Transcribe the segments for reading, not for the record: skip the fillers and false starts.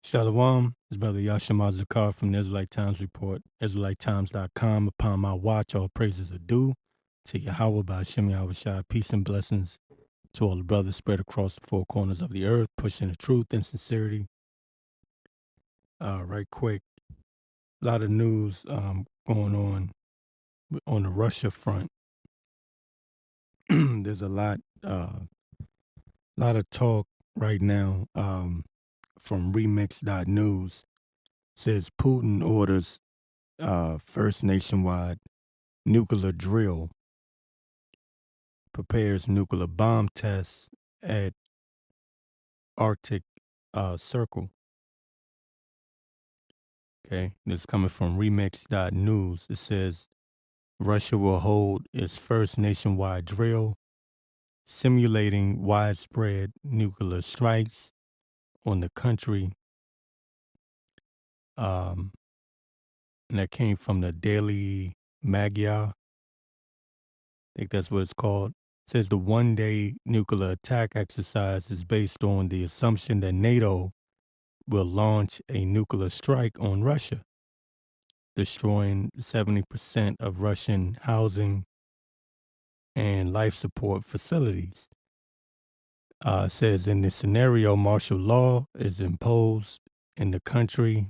Shalom, it's Brother Yashima Zakar from the Israelite Times Report, IsraeliteTimes.com. Upon my watch, all praises are due to Yahweh by Hashem Yahushua. Peace and blessings to all the brothers spread across the four corners of the earth, pushing the truth and sincerity. Right quick, a lot of news going on the Russia front. There's a lot of talk right now from remix.news. Says Putin orders first nationwide nuclear drill, prepares nuclear bomb tests at Arctic Circle. Okay, this is coming from remix.news. It says Russia will hold its first nationwide drill, simulating widespread nuclear strikes on the country. And that came from the Daily Magyar. I think that's what it's called. It says the one-day nuclear attack exercise is based on the assumption that NATO will launch a nuclear strike on Russia, destroying 70% of Russian housing and life support facilities. Says in this scenario, martial law is imposed in the country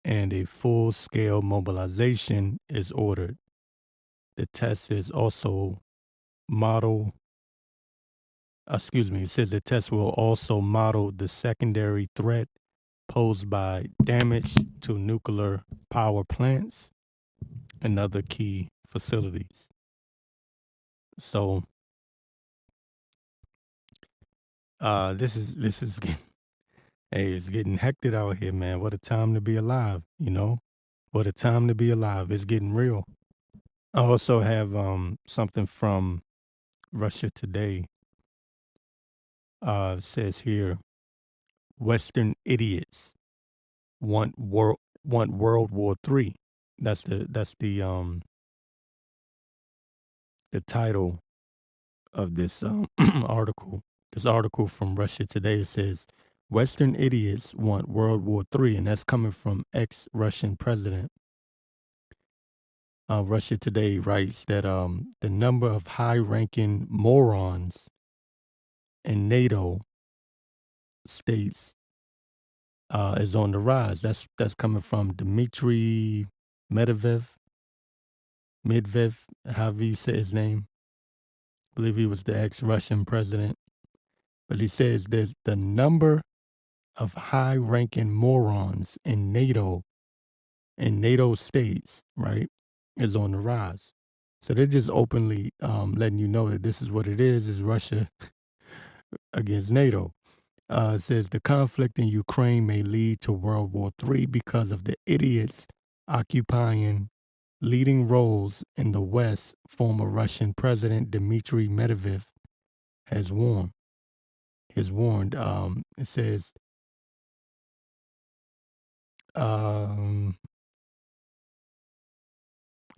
and a full-scale mobilization is ordered. The test is also it says the test will also model the secondary threat posed by damage to nuclear power plants and other key facilities. So this is it's getting hectic out here, man. What a time to be alive, What a time to be alive. It's getting real. I also have something from Russia Today. Says here, Western idiots want World War III. That's the title of this article. This article from Russia Today says Western idiots want World War III, and that's coming from ex-Russian president. Russia Today writes that the number of high-ranking morons in NATO states is on the rise. That's coming from Dmitry Medvedev, however you say his name. I believe he was the ex-Russian president. But he says there's the number of high-ranking morons in NATO states, right, is on the rise. So they're just openly letting you know that this is what it is Russia against NATO. It says the conflict in Ukraine may lead to World War III because of the idiots occupying leading roles in the West, former Russian President Dmitry Medvedev has warned. It says,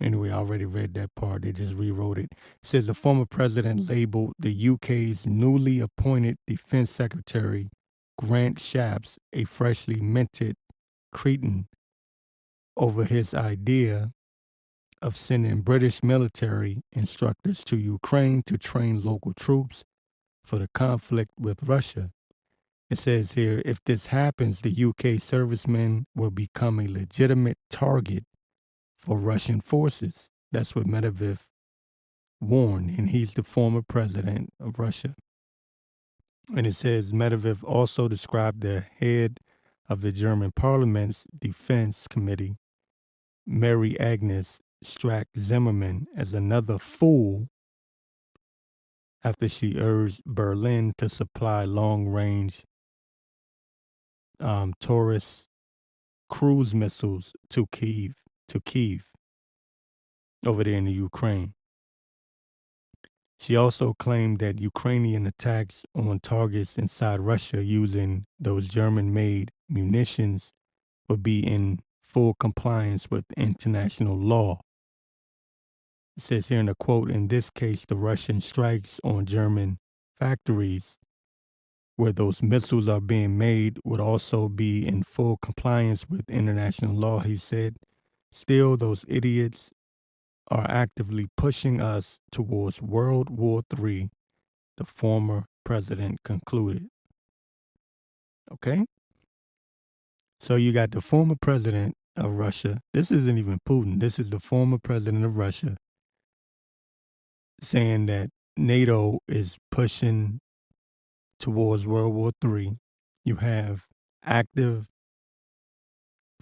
anyway, I already read that part. They just rewrote it. It says the former president labeled the UK's newly appointed Defense Secretary, Grant Shapps, a freshly minted cretin over his idea of sending British military instructors to Ukraine to train local troops for the conflict with Russia. It says here, if this happens, the UK servicemen will become a legitimate target for Russian forces. That's what Medvedev warned, and he's the former president of Russia. And it says Medvedev also described the head of the German parliament's defense committee, Mary Agnes Strack-Zimmerman, as another fool after she urged Berlin to supply long-range Taurus cruise missiles to Kyiv over there in the Ukraine. She also claimed that Ukrainian attacks on targets inside Russia using those German-made munitions would be in full compliance with international law. It says here in a quote, in this case, the Russian strikes on German factories where those missiles are being made would also be in full compliance with international law, he said. Still, those idiots are actively pushing us towards World War III, the former president concluded. Okay? So you got the former president of Russia. This isn't even Putin. This is the former president of Russia saying that NATO is pushing towards World War III. You have active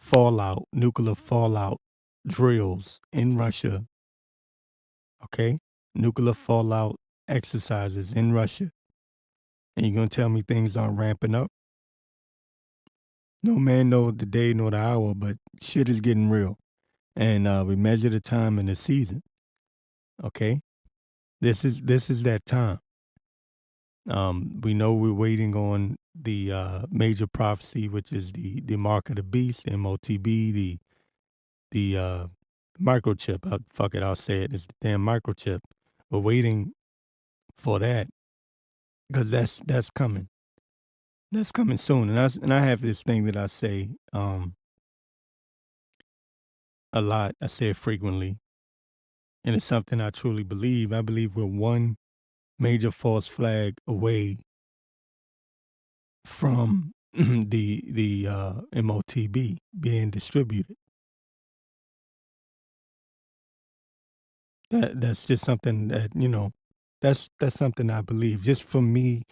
fallout, nuclear fallout drills in Russia. Okay? Nuclear fallout exercises in Russia. And you're going to tell me things aren't ramping up? No man knows the day nor the hour, but shit is getting real. And we measure the time in the season. Okay? This is that time. We know we're waiting on the major prophecy, which is the mark of the beast, MOTB, the microchip. Fuck it, I'll say it. It's the damn microchip. We're waiting for that because that's coming. That's coming soon. And I have this thing that I say a lot. I say it frequently, and it's something I truly believe. I believe we're one major false flag away from the MOTB being distributed. That's just something that, that's something I believe. Just for me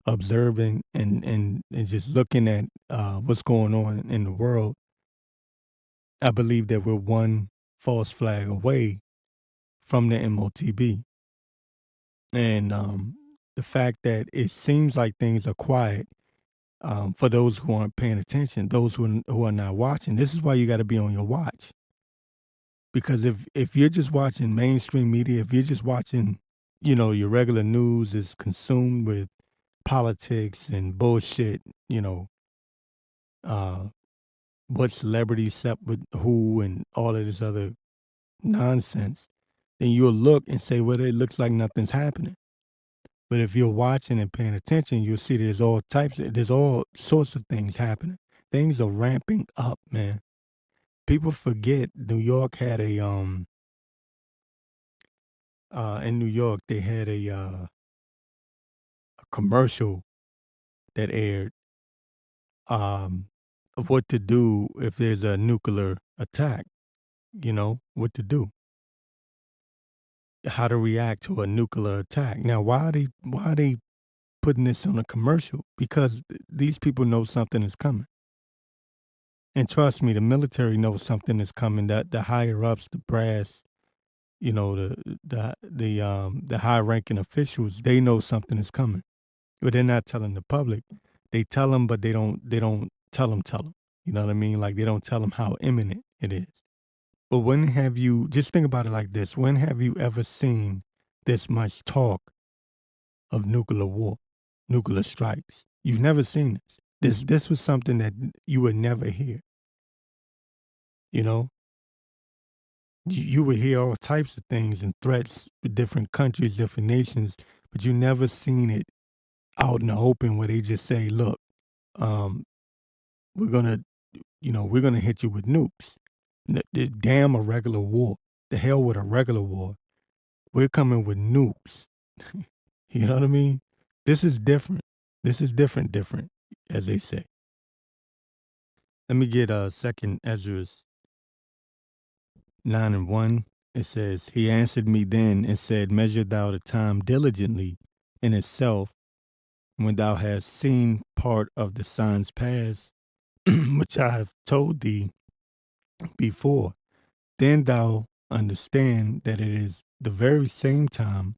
observing and just looking at what's going on in the world, I believe that we're one false flag away from the MOTB. And the fact that it seems like things are quiet for those who aren't paying attention, those who are not watching. This is why you got to be on your watch. Because if you're just watching mainstream media, if you're just watching, your regular news is consumed with politics and bullshit, what celebrities slept with who and all of this other nonsense, then you'll look and say, well, it looks like nothing's happening. But if you're watching and paying attention, you'll see there's all sorts of things happening. Things are ramping up, man. People forget New York had in New York, they had a commercial that aired of what to do if there's a nuclear attack, what to do, how to react to a nuclear attack. Now, why are they putting this on a commercial? Because these people know something is coming. And trust me, the military knows something is coming. That the higher ups, the brass, the high ranking officials, they know something is coming. But they're not telling the public. They tell them, but they don't tell them. You know what I mean? Like they don't tell them how imminent it is. But when have you, just think about it like this, when have you ever seen this much talk of nuclear war, nuclear strikes? You've never seen this. This was something that you would never hear. You would hear all types of things and threats with different countries, different nations, but you never seen it out in the open where they just say, look, we're gonna hit you with nukes. Damn a regular war. The hell with a regular war. We're coming with nukes. You know what I mean? This is different. This is different, as they say. Let me get second Ezra's 9:1. It says, he answered me then and said, measure thou the time diligently in itself, when thou hast seen part of the signs past, which I have told thee before, then thou understand that it is the very same time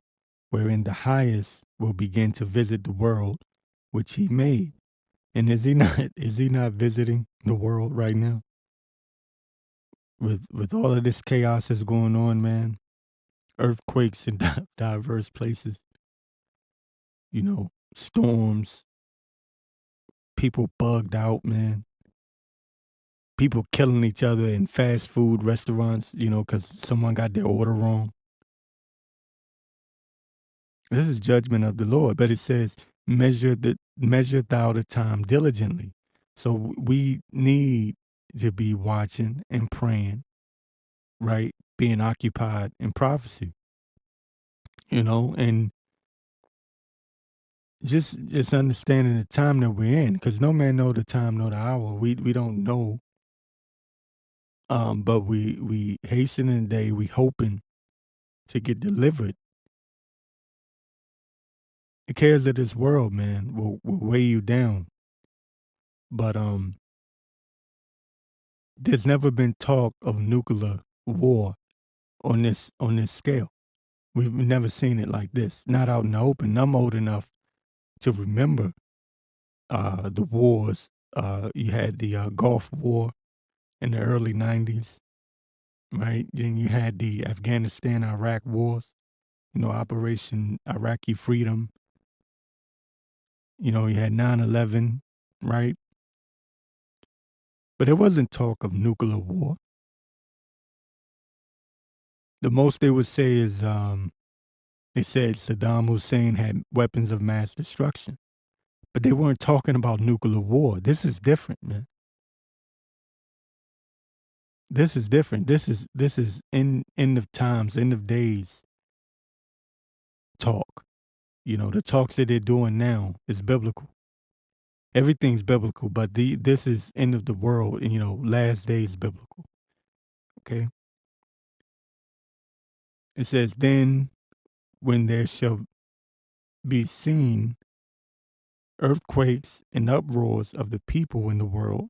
wherein the highest will begin to visit the world which he made. And is he not visiting the world right now? With all of this chaos that's going on, man, earthquakes in diverse places, storms, people bugged out, man. People killing each other in fast food restaurants, because someone got their order wrong. This is judgment of the Lord. But it says, measure thou the time diligently. So we need to be watching and praying, right? Being occupied in prophecy, and just understanding the time that we're in, because no man know the time nor the hour. We don't know, but we hasten in the day. We hoping to get delivered. The cares of this world, man, will weigh you down. But there's never been talk of nuclear war on this scale. We've never seen it like this. Not out in the open. I'm old enough to remember the wars. You had the Gulf War in the early '90s, right? Then you had the Afghanistan-Iraq wars. Operation Iraqi Freedom. You had 9/11, right? But there wasn't talk of nuclear war. The most they would say is they said Saddam Hussein had weapons of mass destruction. But they weren't talking about nuclear war. This is different, man. This is different. This is end of times, end of days talk. The talks that they're doing now is biblical. Everything's biblical, but this is end of the world, last days biblical. Okay? It says, then when there shall be seen earthquakes and uproars of the people in the world,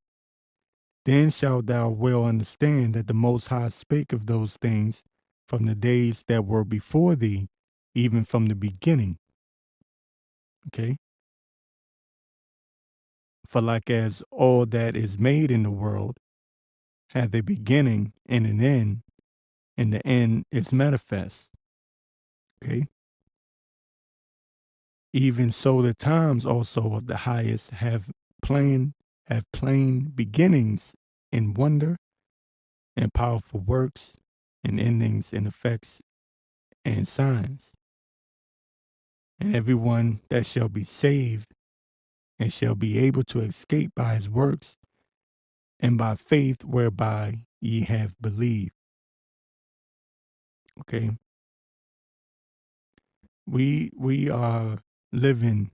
then shalt thou well understand that the Most High spake of those things from the days that were before thee, even from the beginning. Okay? For like as all that is made in the world hath a beginning and an end, and the end is manifest. Okay? Even so the times also of the highest have plain beginnings in wonder and powerful works and endings and effects and signs. And everyone that shall be saved and shall be able to escape by his works and by faith whereby ye have believed. Okay. We are living,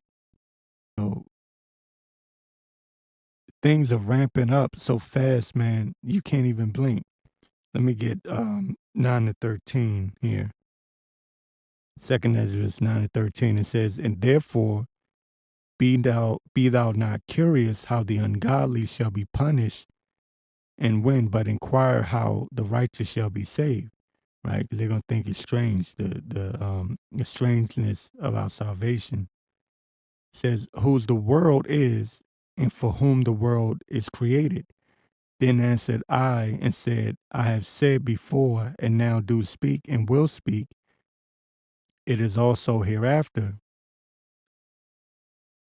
things are ramping up so fast, man, you can't even blink. Let me get 9-13 here. Second Ezra 9-13. It says, and therefore be thou not curious how the ungodly shall be punished and when, but inquire how the righteous shall be saved. Right? Because they're gonna think it's strange, the strangeness of our salvation. It says, whose the world is, and for whom the world is created. Then answered I and said, I have said before, and now do speak and will speak. It is also hereafter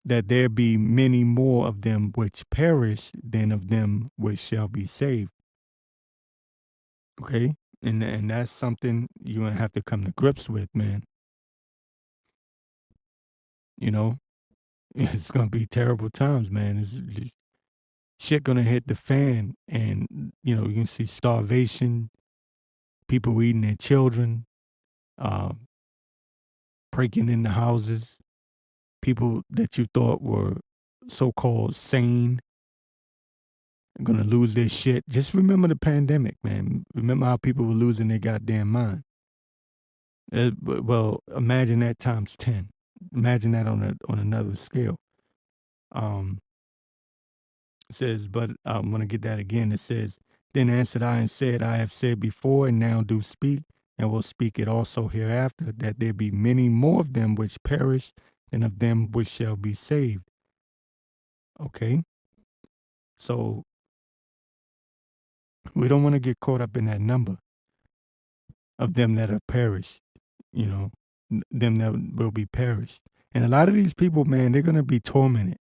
that there be many more of them which perish than of them which shall be saved. Okay? And that's something you're gonna have to come to grips with, man. It's gonna be terrible times, man. It's shit gonna hit the fan, and you can see starvation, people eating their children, breaking into houses, people that you thought were so-called sane are gonna lose their shit. Just remember the pandemic, man. Remember how people were losing their goddamn mind. Well, imagine that times 10. Imagine that on another scale. It says, but I'm gonna get that again. It says, then answered I and said, I have said before, and now do speak, and will speak it also hereafter, that there be many more of them which perish than of them which shall be saved. Okay? So we don't want to get caught up in that number of them that are perished, them that will be perished. And a lot of these people, man, they're gonna be tormented.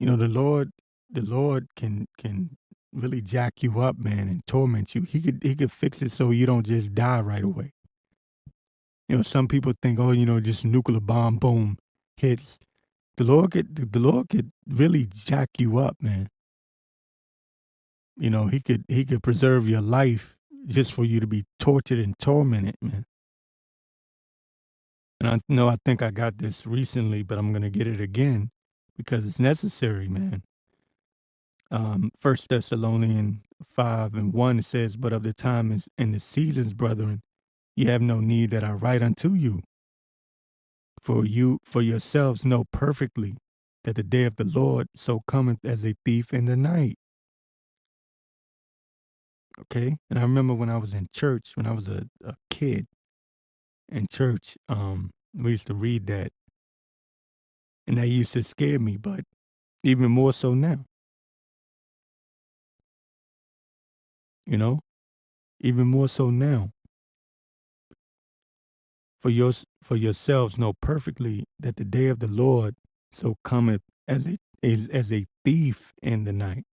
The Lord can really jack you up, man, and torment you. He could fix it so you don't just die right away. Some people think, oh, just nuclear bomb, boom, hits. The Lord could really jack you up, man. You know, he could preserve your life just for you to be tortured and tormented, man. And I know I think I got this recently, but I'm gonna get it again because it's necessary, man. First Thessalonians 5:1 it says, "But of the times and the seasons, brethren, you have no need that I write unto you. For you for yourselves know perfectly that the day of the Lord so cometh as a thief in the night." Okay? And I remember when I was in church, when I was a kid in church, we used to read that, and that used to scare me, but even more so now, you know? Even more so now. For yourselves know perfectly that the day of the Lord so cometh as a thief in the night.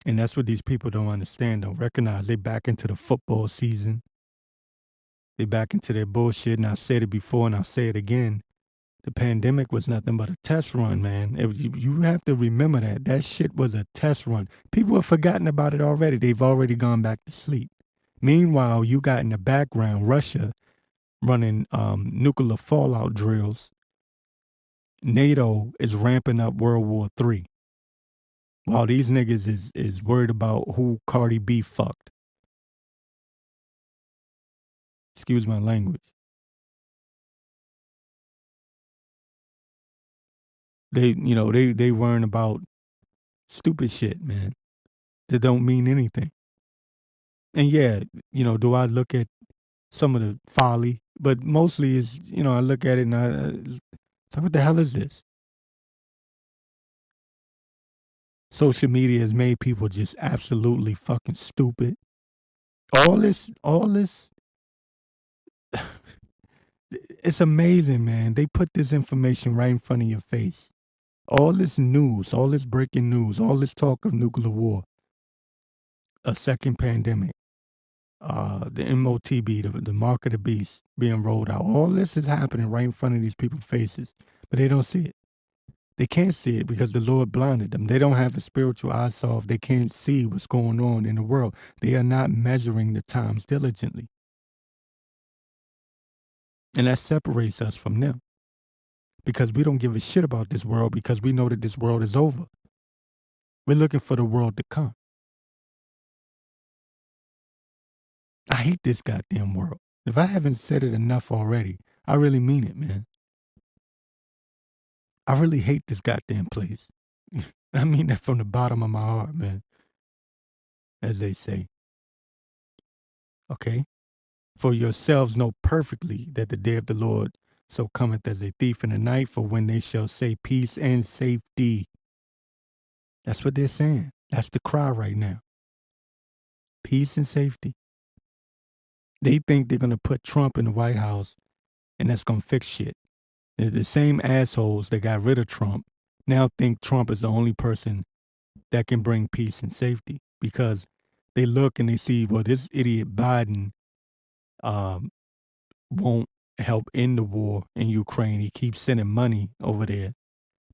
And that's what these people don't understand, don't recognize. They back into the football season. They back into their bullshit. And I said it before and I'll say it again. The pandemic was nothing but a test run, man. You have to remember that. That shit was a test run. People have forgotten about it already. They've already gone back to sleep. Meanwhile, you got in the background Russia running nuclear fallout drills. NATO is ramping up World War III. While these niggas is worried about who Cardi B fucked. Excuse my language. They worrying about stupid shit, man. That don't mean anything. And yeah, do I look at some of the folly? But mostly is, I look at it and it's like, what the hell is this? Social media has made people just absolutely fucking stupid. All this, it's amazing, man. They put this information right in front of your face. All this news, all this breaking news, all this talk of nuclear war, a second pandemic, the MOTB, the mark of the beast being rolled out. All this is happening right in front of these people's faces, but they don't see it. They can't see it because the Lord blinded them. They don't have a spiritual eye solve. They can't see what's going on in the world. They are not measuring the times diligently. And that separates us from them because we don't give a shit about this world because we know that this world is over. We're looking for the world to come. I hate this goddamn world. If I haven't said it enough already, I really mean it, man. I really hate this goddamn place. I mean that from the bottom of my heart, man. As they say. Okay? For yourselves know perfectly that the day of the Lord so cometh as a thief in the night, for when they shall say peace and safety. That's what they're saying. That's the cry right now. Peace and safety. They think they're going to put Trump in the White House and that's going to fix shit. They're the same assholes that got rid of Trump now think Trump is the only person that can bring peace and safety because they look and they see, well, this idiot Biden won't help end the war in Ukraine. He keeps sending money over there.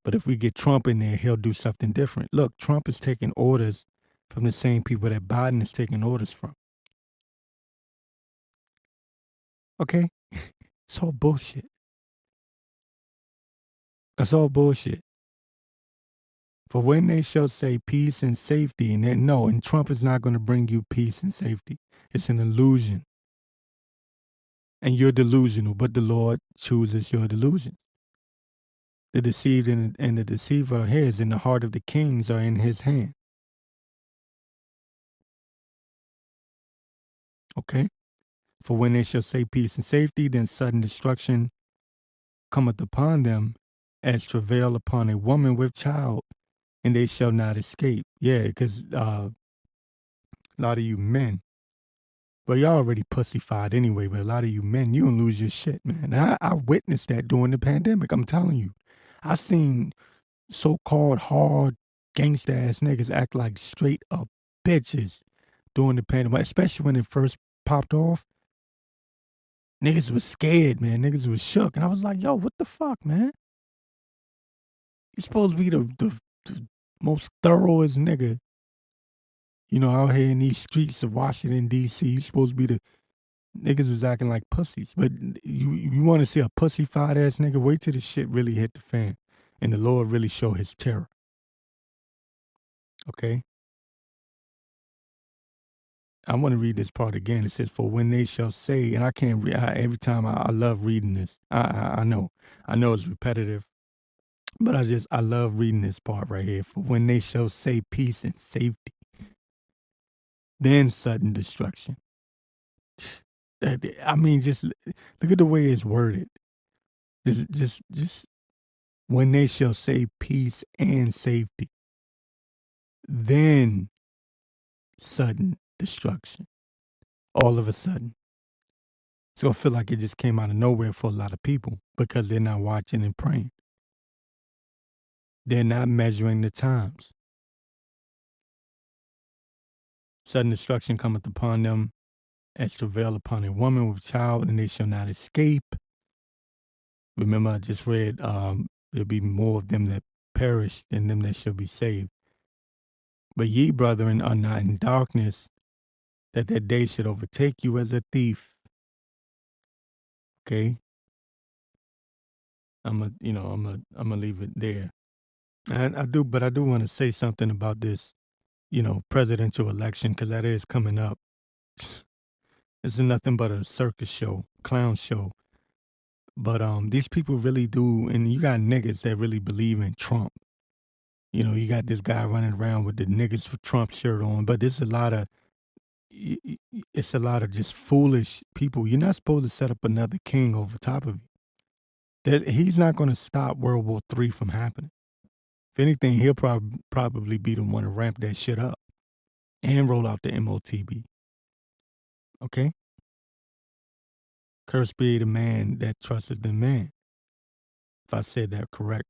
But if we get Trump in there, he'll do something different. Look, Trump is taking orders from the same people that Biden is taking orders from. Okay? It's all bullshit. It's all bullshit. For when they shall say peace and safety, and then no, and Trump is not going to bring you peace and safety. It's an illusion. And you're delusional, but the Lord chooses your delusion. The deceived and the deceiver are his, and the heart of the kings are in his hand. Okay? For when they shall say peace and safety, then sudden destruction cometh upon them as travail upon a woman with child, and they shall not escape. Yeah, because a lot of you men, well, y'all already pussyfied anyway, but a lot of you men, you gonna lose your shit, man. And I witnessed that during the pandemic. I'm telling you. I seen so-called hard gangsta ass niggas act like straight up bitches during the pandemic, especially when it first popped off. Niggas was scared, man. Niggas was shook. And I was like, yo, what the fuck, man? You supposed to be the most thoroughest nigga, out here in these streets of Washington, D.C. You supposed to be the niggas was acting like pussies. But you want to see a pussyfied ass nigga? Wait till the shit really hit the fan and the Lord really show his terror. Okay? I want to read this part again. It says, for when they shall say, and I can't read, every time I love reading this. I know it's repetitive, but I love reading this part right here. For when they shall say peace and safety, then sudden destruction. I mean, just look at the way it's worded. Just when they shall say peace and safety, then sudden destruction. All of a sudden. It's going to feel like it just came out of nowhere for a lot of people because they're not watching and praying. They're not measuring the times. Sudden destruction cometh upon them as travail upon a woman with child, and they shall not escape. Remember, I just read, there'll be more of them that perish than them that shall be saved. But ye, brethren, are not in darkness, that day should overtake you as a thief. Okay? I'm gonna leave it there. And I do want to say something about this, presidential election, because that is coming up. This is nothing but a circus show, clown show. But these people really do, and you got niggas that really believe in Trump. You got this guy running around with the niggas for Trump shirt on, but it's a lot of just foolish people. You're not supposed to set up another king over top of you. That he's not going to stop World War III from happening. If anything, he'll probably be the one to ramp that shit up and roll out the MOTB. Okay? Cursed be the man that trusted in man. If I said that correct.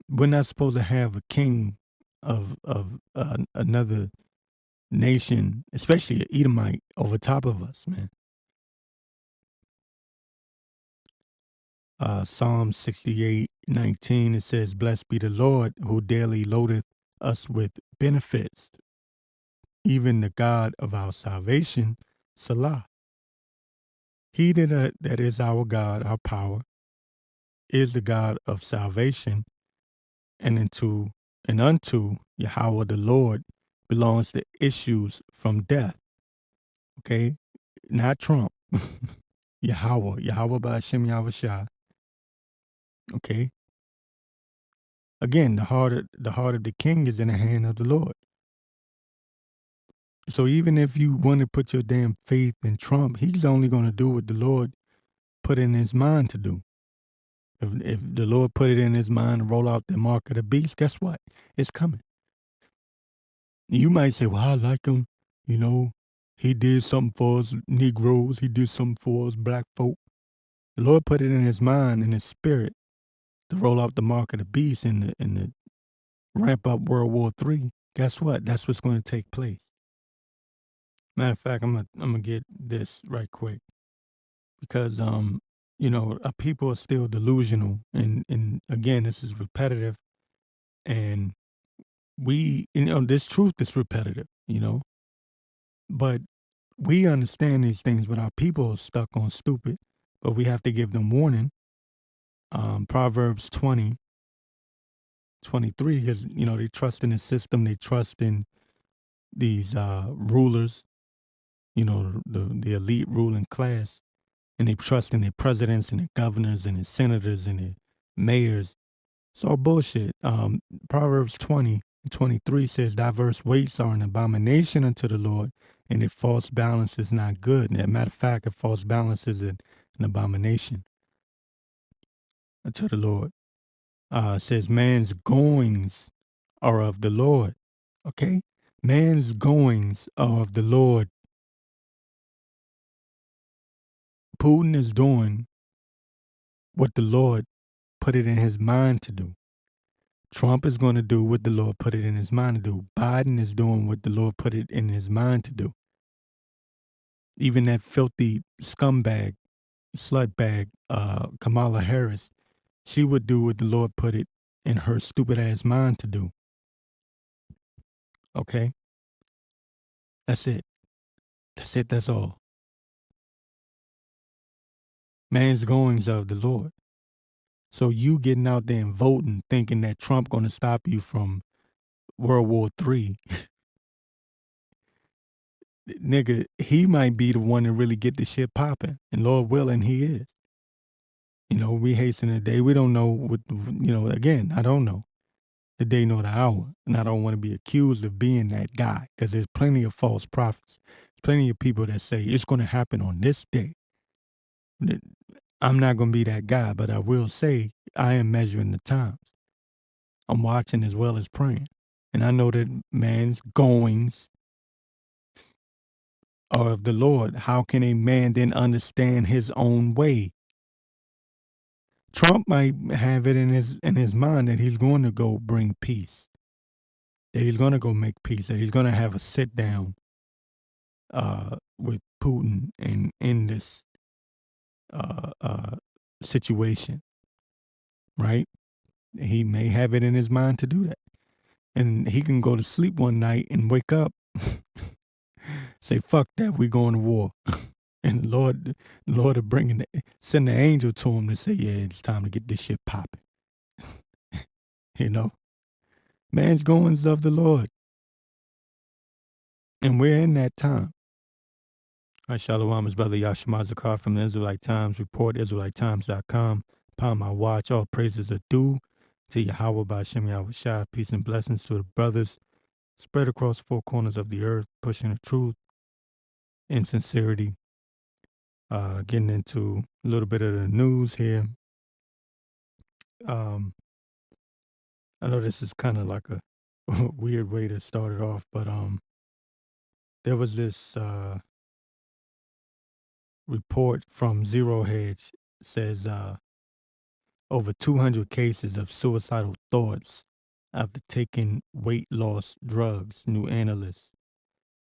We're not supposed to have a king of another nation, especially an Edomite, over top of us, man. Psalm 68:19, it says, blessed be the Lord who daily loadeth us with benefits, even the God of our salvation, Salah. He that is our God, our power, is the God of salvation, and unto Yahweh the Lord belongs the issues from death. Okay? Not Trump. Yahweh Ba'ashem Yahushua. Okay? Again, the heart of the king is in the hand of the Lord. So even if you want to put your damn faith in Trump, he's only going to do what the Lord put in his mind to do. If the Lord put it in his mind to roll out the mark of the beast, guess what? It's coming. You might say, well, I like him. He did something for us Negroes. He did something for us black folk. The Lord put it in his mind and his spirit to roll out the mark of the beast and the ramp up World War III. Guess what? That's what's going to take place. Matter of fact, I'm gonna get this right quick because people are still delusional, and again, this is repetitive, and this truth is repetitive, but we understand these things, but our people are stuck on stupid. But we have to give them warning. Proverbs 20:23, because they trust in the system, they trust in these rulers, the elite ruling class, and they trust in their presidents and their governors and their senators and their mayors. It's all bullshit. Proverbs 20:23 says, diverse weights are an abomination unto the Lord, and a false balance is not good. And as a matter of fact, a false balance is an abomination unto the Lord. It says, man's goings are of the Lord. Okay? Man's goings are of the Lord. Putin is doing what the Lord put it in his mind to do. Trump is going to do what the Lord put it in his mind to do. Biden is doing what the Lord put it in his mind to do. Even that filthy scumbag, slutbag, Kamala Harris, she would do what the Lord put it in her stupid ass mind to do. Okay? That's it. That's it. That's all. Man's goings of the Lord. So you getting out there and voting, thinking that Trump gonna stop you from World War III, nigga, he might be the one to really get the shit popping. And Lord willing, he is. You know, we hasten the day. We don't know what, again, I don't know the day nor the hour. And I don't want to be accused of being that guy because there's plenty of false prophets. There's plenty of people that say it's going to happen on this day. I'm not going to be that guy, but I will say I am measuring the times. I'm watching as well as praying. And I know that man's goings are of the Lord. How can a man then understand his own way? Trump might have it in his mind that he's going to go bring peace, that he's going to go make peace, that he's going to have a sit down with Putin and in this situation, right? He may have it in his mind to do that, and he can go to sleep one night and wake up, say "fuck that, we going to war," and the Lord will send the angel to him to say, "Yeah, it's time to get this shit popping." You know, man's goings of the Lord. And we're in that time. All right, Shalom, his brother Yashima Zakar from the Israelite Times. Report, IsraeliteTimes.com. Upon my watch, all praises are due to Yahweh Ba'Shem Yahweh Shai. Peace and blessings to the brothers spread across four corners of the earth, pushing the truth in sincerity. Getting into a little bit of the news here. I know this is kind of like a weird way to start it off, but there was this report from Zero Hedge says over 200 cases of suicidal thoughts after taking weight loss drugs, new analysts.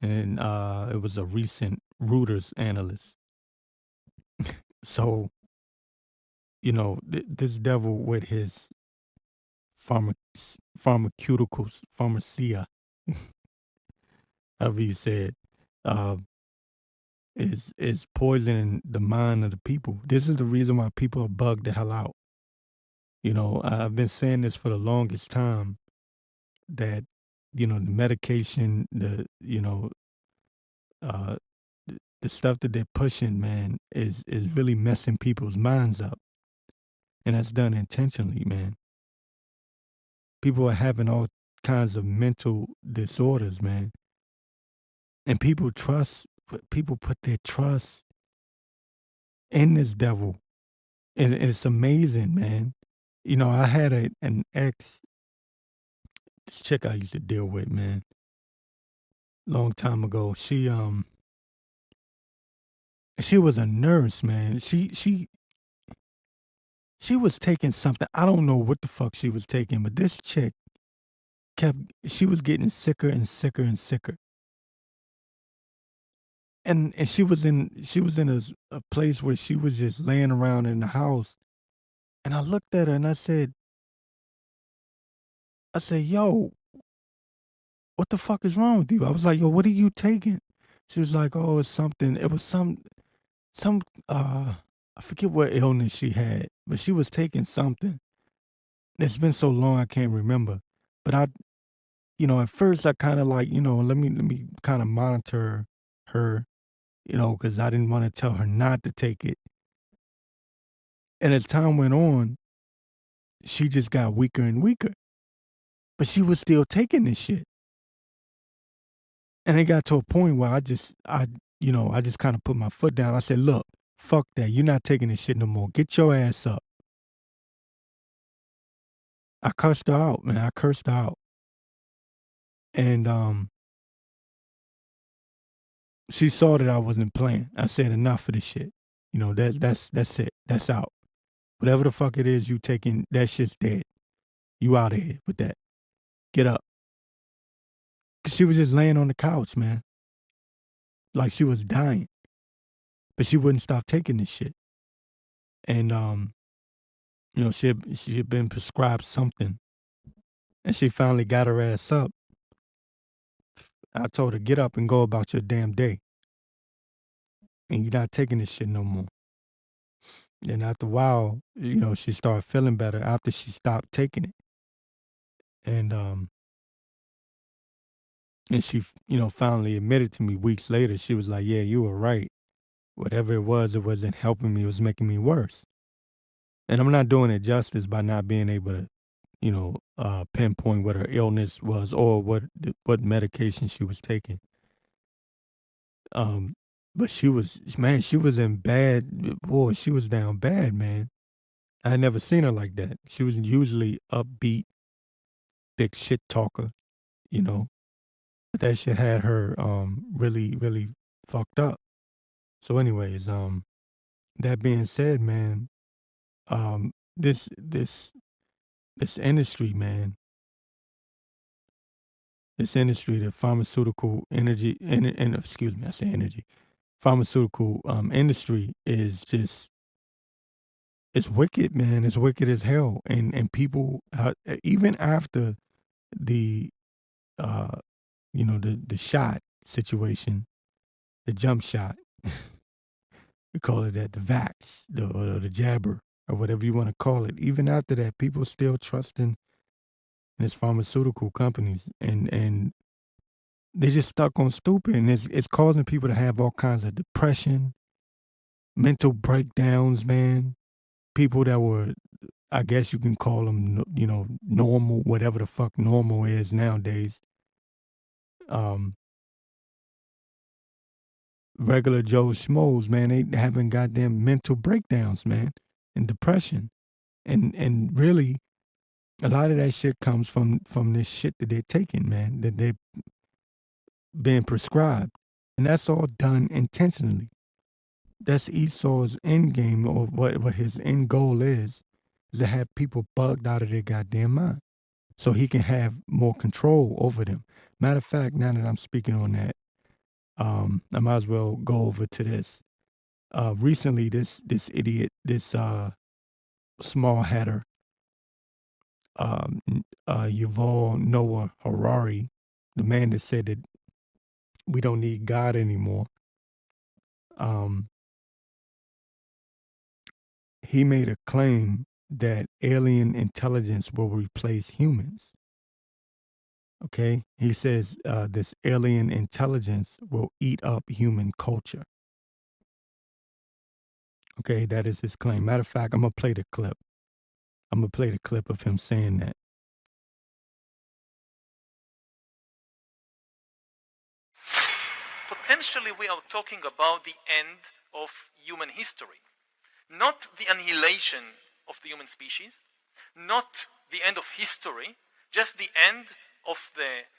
And it was a recent Reuters analyst. So, this devil with his pharmaceuticals, pharmacia, however you said, is poisoning the mind of the people. This is the reason why people are bugged the hell out. I've been saying this for the longest time that, the medication, the stuff that they're pushing, man, is really messing people's minds up. And that's done intentionally, man. People are having all kinds of mental disorders, man. And people put their trust in this devil. And it's amazing, man. I had an ex, this chick I used to deal with, man, long time ago. She was a nurse, man. She was taking something. I don't know what the fuck she was taking, but this chick she was getting sicker and sicker and sicker. And she was in a place where she was just laying around in the house. And I looked at her and I said, yo, what the fuck is wrong with you? I was like, yo, what are you taking? She was like, oh, it's something. It was some I forget what illness she had, but she was taking something. It's been so long I can't remember. But at first I kind of like, let me kind of monitor her, because I didn't want to tell her not to take it. And as time went on, she just got weaker and weaker. But she was still taking this shit. And it got to a point where I just kind of put my foot down. I said, look, fuck that. You're not taking this shit no more. Get your ass up. I cursed her out, man. I cursed her out. And she saw that I wasn't playing. I said, enough of this shit. That's it. That's out. Whatever the fuck it is you taking, that shit's dead. You out of here with that. Get up. 'Cause she was just laying on the couch, man. Like she was dying. But she wouldn't stop taking this shit. And she had been prescribed something, and she finally got her ass up. I told her, get up and go about your damn day, and you're not taking this shit no more. And after a while, she started feeling better after she stopped taking it. And she, finally admitted to me weeks later. She was like, yeah, you were right. Whatever it wasn't helping me. It was making me worse. And I'm not doing it justice by not being able to, pinpoint what her illness was or what medication she was taking. But she was in bad, boy, she was down bad, man. I had never seen her like that. She was usually upbeat, big shit talker, but that shit had her, really, really fucked up. So anyways, that being said, man, this industry, man, the pharmaceutical energy, and excuse me, I say energy, pharmaceutical industry is just, it's wicked, man. It's wicked as hell, and people, even after the the shot situation, the jump shot, we call it that, the vax, the jabber, or whatever you want to call it. Even after that, people still trusting in these pharmaceutical companies, and they just stuck on stupid, and it's causing people to have all kinds of depression, mental breakdowns, man. People that were, I guess you can call them, normal, whatever the fuck normal is nowadays. Regular Joe Schmoes, man, they having goddamn mental breakdowns, man, and depression, and really, a lot of that shit comes from this shit that they're taking, man, that they're being prescribed, and that's all done intentionally. That's Esau's end game, or what his end goal is to have people bugged out of their goddamn mind, so he can have more control over them. Matter of fact, now that I'm speaking on that, I might as well go over to this. Recently, this idiot, this small hatter, Yuval Noah Harari, the man that said that we don't need God anymore, he made a claim that alien intelligence will replace humans. Okay, he says this alien intelligence will eat up human culture. Okay, that is his claim. Matter of fact, I'm gonna play the clip. I'm gonna play the clip of him saying that. Potentially, we are talking about the end of human history. Not the annihilation of the human species, not the end of history, just the end of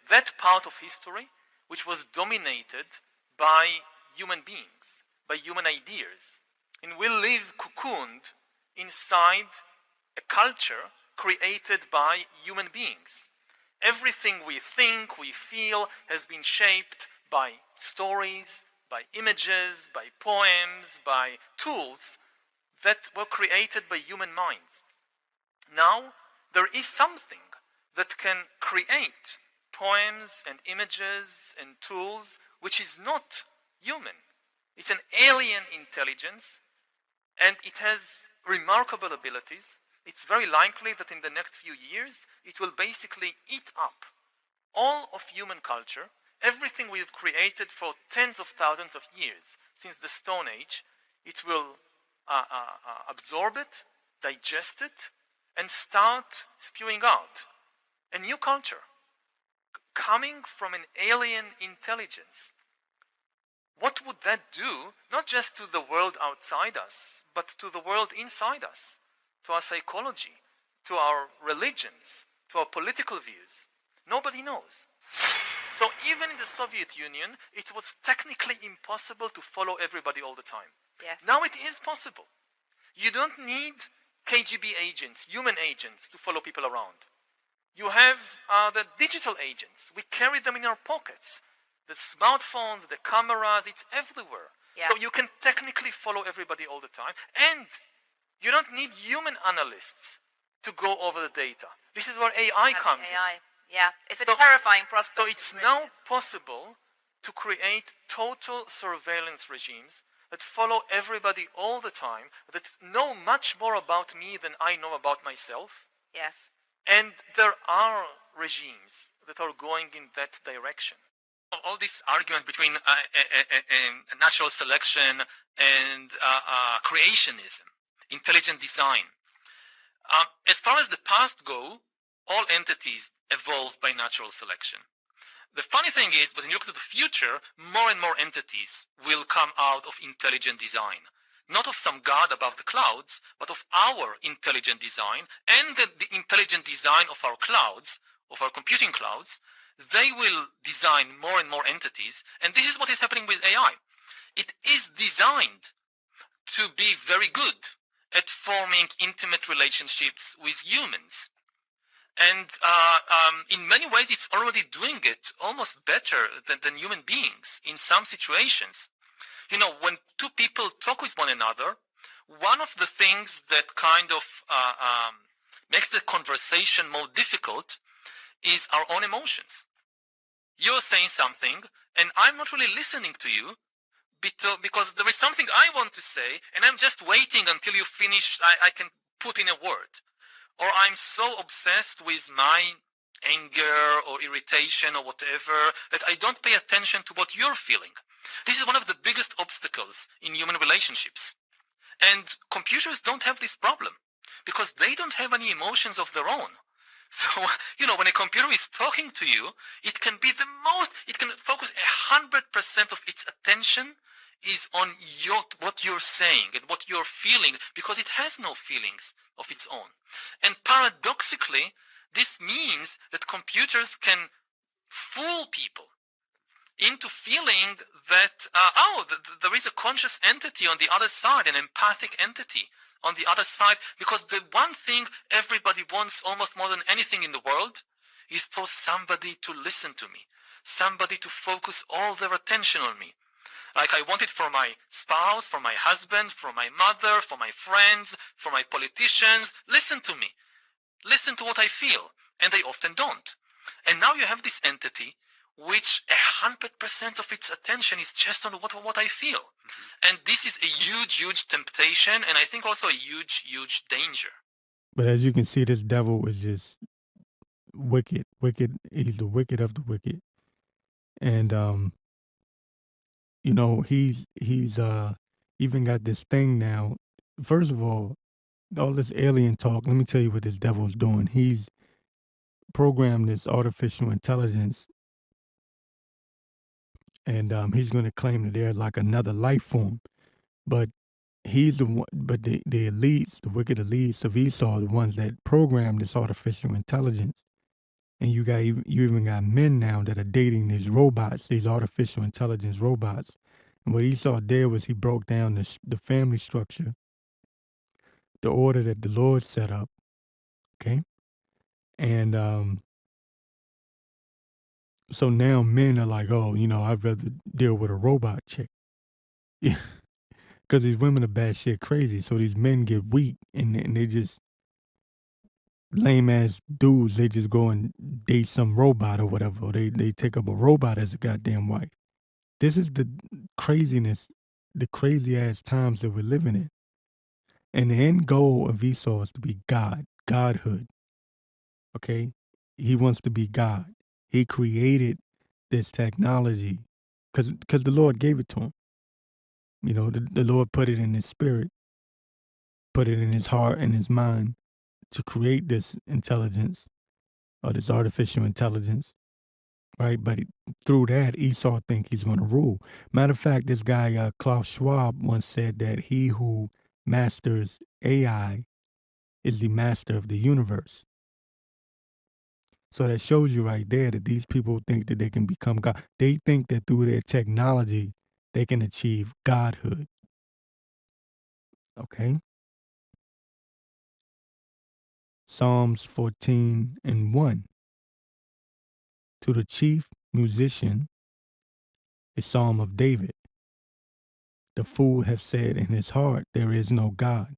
that part of history which was dominated by human beings, by human ideas. And we live cocooned inside a culture created by human beings. Everything we think, we feel, has been shaped by stories, by images, by poems, by tools that were created by human minds. Now, there is something that can create poems and images and tools which is not human. It's an alien intelligence, and it has remarkable abilities. It's very likely that in the next few years, it will basically eat up all of human culture, everything we've created for tens of thousands of years since the Stone Age. It will absorb it, digest it, and start spewing out a new culture coming from an alien intelligence. What would that do, not just to the world outside us, but to the world inside us, to our psychology, to our religions, to our political views? Nobody knows. So even in the Soviet Union, it was technically impossible to follow everybody all the time. Yes. Now it is possible. You don't need KGB agents, human agents, to follow people around. You have the digital agents. We carry them in our pockets. The smartphones, the cameras, it's everywhere. Yeah. So you can technically follow everybody all the time, and you don't need human analysts to go over the data. This is where AI comes in. Yeah, it's a terrifying prospect. So it's now possible to create total surveillance regimes that follow everybody all the time, that know much more about me than I know about myself. Yes. And there are regimes that are going in that direction. All this argument between natural selection and creationism, intelligent design. As far as the past go, all entities evolved by natural selection. The funny thing is, when you look at the future, more and more entities will come out of intelligent design. Not of some god above the clouds, but of our intelligent design and the intelligent design of our clouds, of our computing clouds. They will design more and more entities, and this is what is happening with AI. It is designed to be very good at forming intimate relationships with humans. And in many ways, it's already doing it almost better than human beings in some situations. You know, when two people talk with one another, one of the things that kind of makes the conversation more difficult is our own emotions. You're saying something, and I'm not really listening to you because there is something I want to say, and I'm just waiting until you finish, I can put in a word. Or I'm so obsessed with my anger or irritation or whatever that I don't pay attention to what you're feeling. This is one of the biggest obstacles in human relationships. And computers don't have this problem because they don't have any emotions of their own. So, you know, when a computer is talking to you, it can be it can focus 100% of its attention is on what you're saying and what you're feeling, because it has no feelings of its own. And paradoxically, this means that computers can fool people into feeling that, there is a conscious entity on the other side, an empathic entity on the other side, because the one thing everybody wants almost more than anything in the world is for somebody to listen to me, somebody to focus all their attention on me. Like I want it for my spouse, for my husband, for my mother, for my friends, for my politicians. Listen to me. Listen to what I feel. And they often don't. And now you have this entity which 100% of its attention is just on what I feel. And this is a huge, huge temptation, and I think also a huge, huge danger. But as you can see, this devil is just wicked. He's the wicked of the wicked. And you know, he's even got this thing now. First of all this alien talk, let me tell you what this devil's doing. He's programmed this artificial intelligence, and he's going to claim that they're like another life form. But he's the one, but the elites, the wicked elites of Esau, are the ones that programmed this artificial intelligence. And you even got men now that are dating these robots, these artificial intelligence robots. And what Esau did was he broke down the family structure, the order that the Lord set up. Okay. And so now men are like, oh, you know, I'd rather deal with a robot chick. Yeah. Because these women are batshit crazy. So these men get weak and they just lame ass dudes. They just go and date some robot or whatever. Or they take up a robot as a goddamn wife. This is the craziness, the crazy ass times that we're living in. And the end goal of Esau is to be God, Godhood. Okay? He wants to be God. He created this technology because the Lord gave it to him. You know, the Lord put it in his spirit, put it in his heart and his mind to create this intelligence or this artificial intelligence, right? But through that, Esau think he's going to rule. Matter of fact, this guy, Klaus Schwab, once said that he who masters AI is the master of the universe. So that shows you right there that these people think that they can become God. They think that through their technology, they can achieve godhood. Okay? Psalms 14:1. To the chief musician, a psalm of David. The fool have said in his heart, there is no God.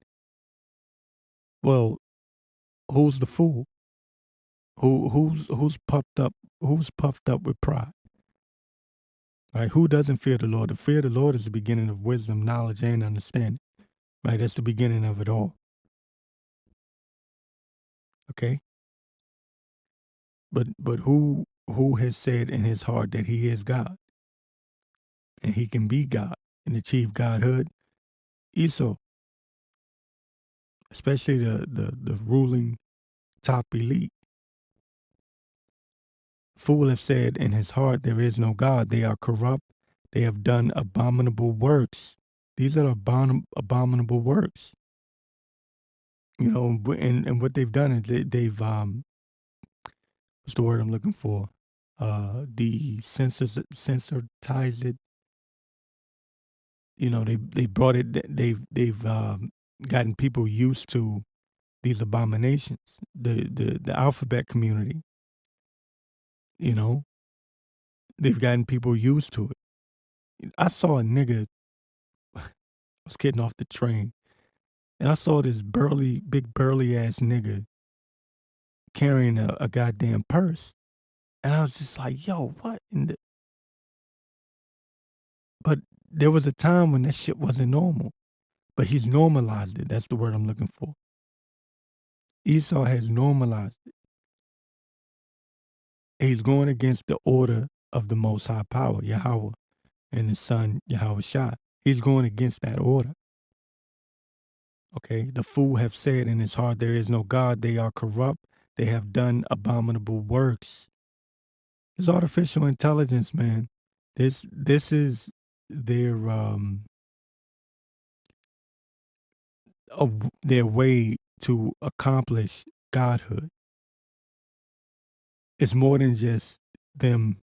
Well, who's the fool? Who's puffed up? Who's puffed up with pride? Right? Who doesn't fear the Lord? The fear of the Lord is the beginning of wisdom, knowledge, and understanding. Right? That's the beginning of it all. Okay. But who has said in his heart that he is God and he can be God and achieve godhood? Esau, especially the ruling top elite. Fool have said in his heart there is no God. They are corrupt. They have done abominable works. These are abominable works. You know, and what they've done is they've what's the word I'm looking for? Desensitized it. You know, they brought it. They've gotten people used to these abominations. The alphabet community. You know, they've gotten people used to it. I saw a nigga. I was getting off the train, and I saw this big burly ass nigga carrying a goddamn purse, and I was just like, "Yo, what?" But there was a time when that shit wasn't normal. But he's normalized it. That's the word I'm looking for. Esau has normalized it. He's going against the order of the Most High Power, Yahweh, and his son, Yahweh Shai. He's going against that order. Okay? The fool have said in his heart, there is no God. They are corrupt. They have done abominable works. It's artificial intelligence, man. This is their way to accomplish godhood. It's more than just them,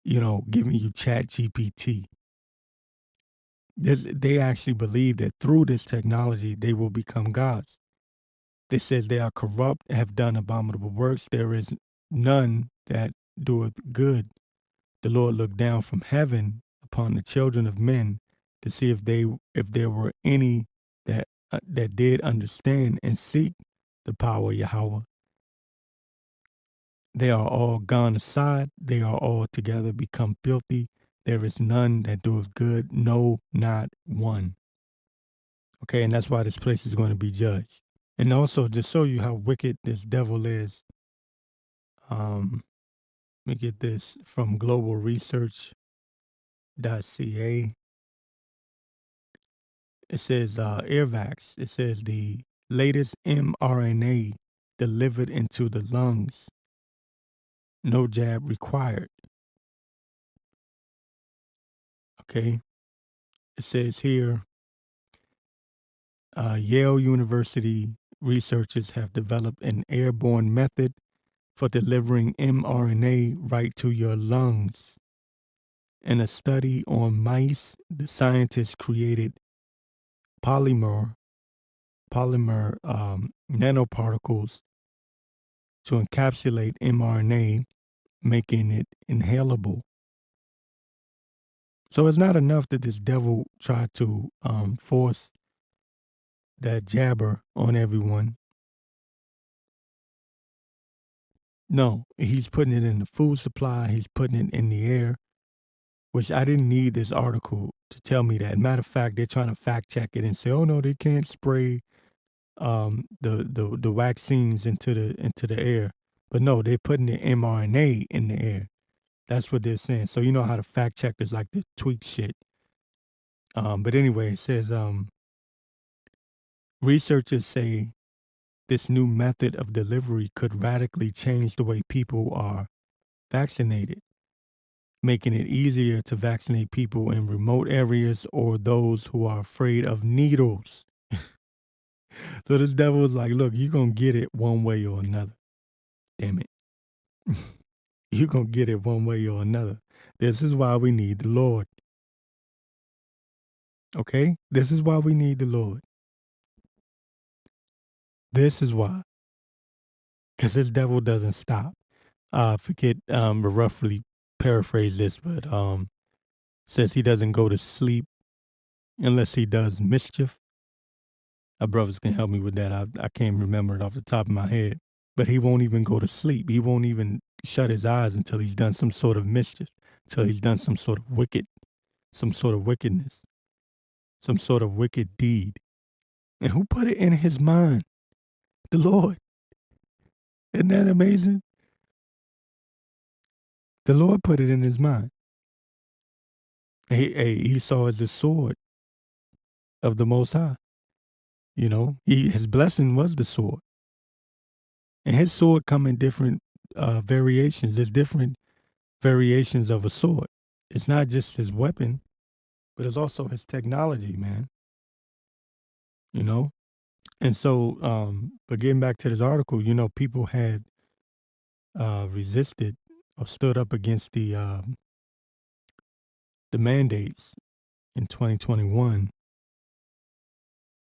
you know, giving you Chat GPT. They actually believe that through this technology, they will become gods. They says they are corrupt, have done abominable works. There is none that doeth good. The Lord looked down from heaven upon the children of men to see if there were any that did understand and seek the power of Yahweh. They are all gone aside. They are all together become filthy. There is none that doeth good. No, not one. Okay, and that's why this place is going to be judged. And also to show you how wicked this devil is, let me get this from globalresearch.ca. It says Airvax. It says the latest mRNA delivered into the lungs. No jab required. Okay. It says here, Yale University researchers have developed an airborne method for delivering mRNA right to your lungs. In a study on mice, the scientists created polymer nanoparticles to encapsulate mRNA, making it inhalable. So it's not enough that this devil tried to force that jabber on everyone. No, he's putting it in the food supply. He's putting it in the air, which I didn't need this article to tell me that. Matter of fact, they're trying to fact check it and say, oh no, they can't spray the vaccines into the air. But no, they're putting the mRNA in the air. That's what they're saying. So you know how the fact checkers like to tweak shit. But anyway, it says researchers say this new method of delivery could radically change the way people are vaccinated, making it easier to vaccinate people in remote areas or those who are afraid of needles. So this devil was like, look, you're going to get it one way or another. Damn it. You're going to get it one way or another. This is why we need the Lord. Okay? This is why we need the Lord. This is why. Because this devil doesn't stop. Forget, roughly paraphrase this, but says he doesn't go to sleep unless he does mischief. Our brothers can help me with that. I can't remember it off the top of my head. But he won't even go to sleep. He won't even shut his eyes until he's done some sort of mischief, until he's done some sort of wickedness, some sort of wicked deed. And who put it in his mind? The Lord. Isn't that amazing? The Lord put it in his mind. Esau is the sword of the Most High. You know, his blessing was the sword. And his sword come in different variations. There's different variations of a sword. It's not just his weapon, but it's also his technology, man. You know? And so, but getting back to this article, you know, people had resisted or stood up against the mandates in 2021.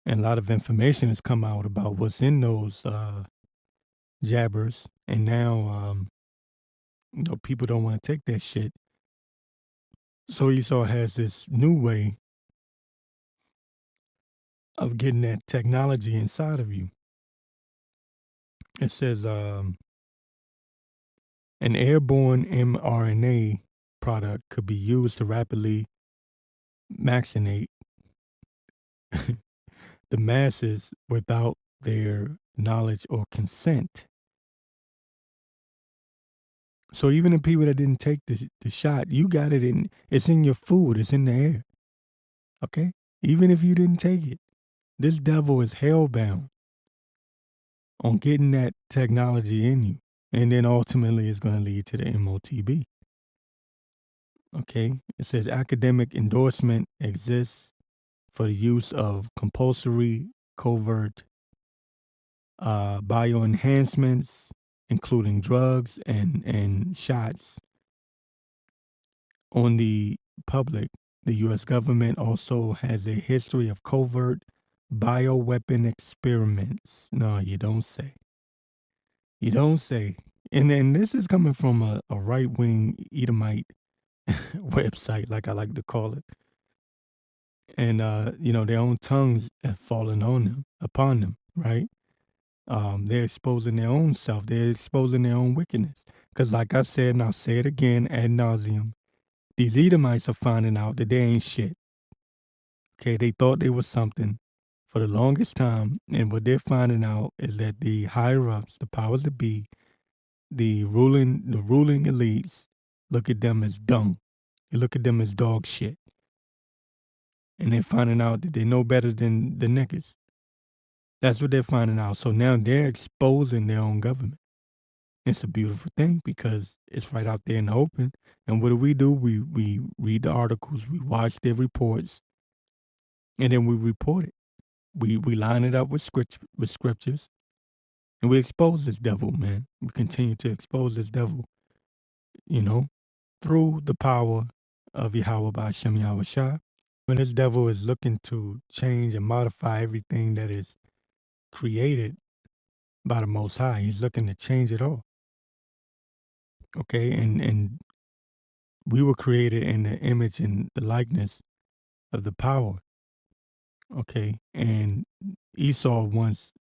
And a lot of information has come out about what's in those jabbers. And now, you know, people don't want to take that shit. So Esau has this new way of getting that technology inside of you. It says an airborne mRNA product could be used to rapidly vaccinate the masses without their knowledge or consent. So even the people that didn't take the shot, you got it it's in your food, it's in the air. Okay? Even if you didn't take it, this devil is hellbound on getting that technology in you. And then ultimately it's going to lead to the MOTB. Okay? It says academic endorsement exists for the use of compulsory covert bioenhancements, including drugs and shots on the public. The U.S. government also has a history of covert bioweapon experiments. No, you don't say. You don't say. And then this is coming from a right-wing Edomite website, like I like to call it. And, you know, their own tongues have fallen upon them, right? They're exposing their own self. They're exposing their own wickedness. Because like I said, and I'll say it again ad nauseum, these Edomites are finding out that they ain't shit. Okay, they thought they was something for the longest time. And what they're finding out is that the higher-ups, the powers that be, the ruling elites, look at them as dung. They look at them as dog shit. And they're finding out that they know better than the niggas. That's what they're finding out. So now they're exposing their own government. It's a beautiful thing because it's right out there in the open. And what do? We read the articles, we watch their reports, and then we report it. We line it up with scriptures, and we expose this devil, man. We continue to expose this devil, you know, through the power of Yahweh Ba'Shem Yahweh Shah. When this devil is looking to change and modify everything that is created by the Most High, he's looking to change it all. Okay, and we were created in the image and the likeness of the power. Okay, and Esau wants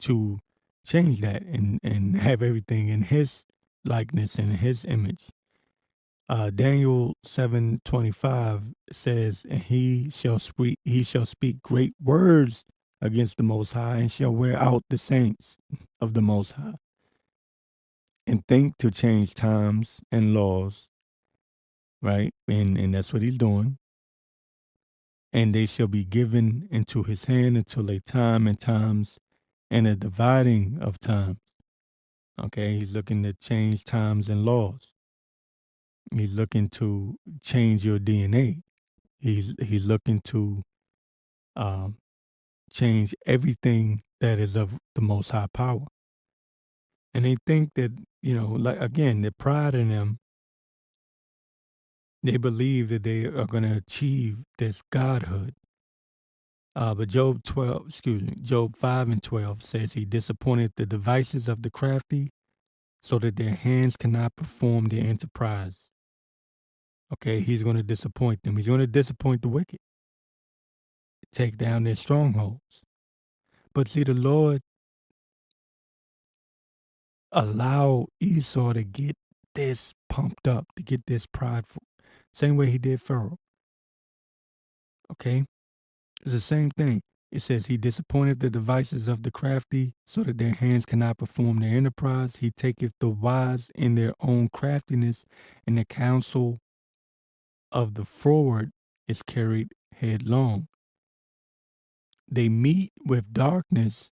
to change that and have everything in his likeness and his image. Daniel 7:25 says, and he shall speak great words against the Most High and shall wear out the saints of the Most High and think to change times and laws, right? And that's what he's doing. And they shall be given into his hand until a time and times and a dividing of times. Okay, he's looking to change times and laws. He's looking to change your DNA. He's looking to change everything that is of the Most High power. And they think that, you know, like again, the pride in them, they believe that they are going to achieve this godhood. But Job 5:12 says he disappointed the devices of the crafty so that their hands cannot perform their enterprise. Okay, he's going to disappoint them. He's going to disappoint the wicked. take down their strongholds. But see, the Lord allowed Esau to get this pumped up, to get this prideful. Same way he did Pharaoh. Okay? It's the same thing. It says he disappointed the devices of the crafty so that their hands cannot perform their enterprise. He taketh the wise in their own craftiness, and the counsel of the froward is carried headlong. They meet with darkness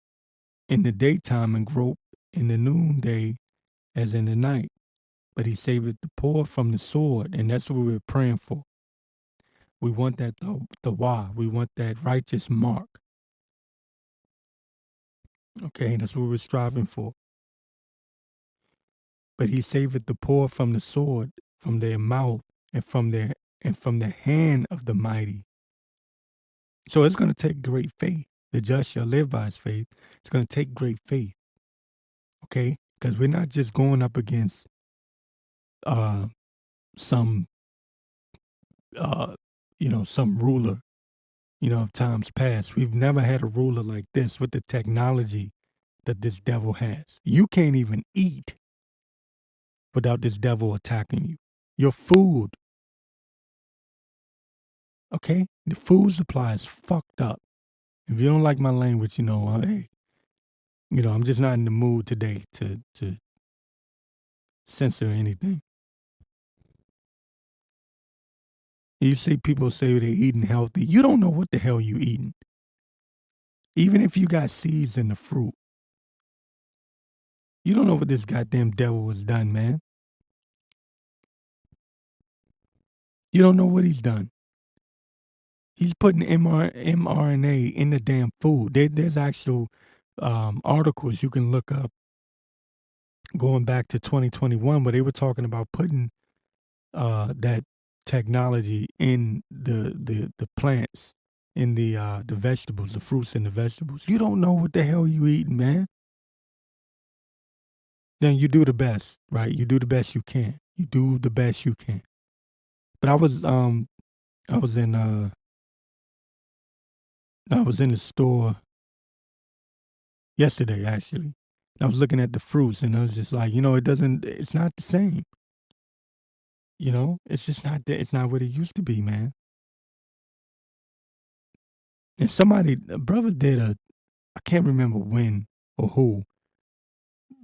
in the daytime and grope in the noonday as in the night. But he saveth the poor from the sword, and that's what we're praying for. We want that the why. We want that righteous mark. Okay, that's what we're striving for. But he saveth the poor from the sword, from their mouth, and from the hand of the mighty. So it's going to take great faith. The just shall live by his faith. It's going to take great faith. Okay, because we're not just going up against some some ruler, of times past. We've never had a ruler like this with the technology that this devil has. You can't even eat without this devil attacking you. Your food, okay? The food supply is fucked up. If you don't like my language, hey, I'm just not in the mood today to censor anything. You see people say they're eating healthy. You don't know what the hell you eating. Even if you got seeds in the fruit. You don't know what this goddamn devil has done, man. You don't know what he's done. He's putting mRNA in the damn food. There's actual articles you can look up going back to 2021 where they were talking about putting that technology in the plants, in the vegetables, the fruits and the vegetables. You don't know what the hell you eating, man. Then you do the best, right? You do the best you can. You do the best you can. But I was in the store yesterday, actually. I was looking at the fruits and I was just like, it's not the same. It's just not that. It's not what it used to be, man. And a brother did I can't remember when or who,